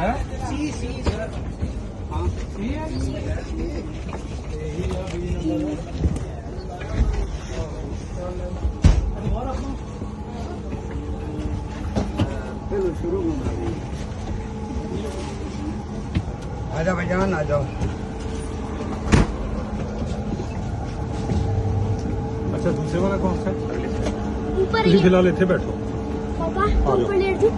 है सी सी सर। हाँ सी है यही है बी नंबर शुरू आजा भाईजान आ जाओ। अच्छा दूसरे वाला कौन सा है? ऊपर फिलहाल इतने बैठो पापा ऊपर लेट जाओ।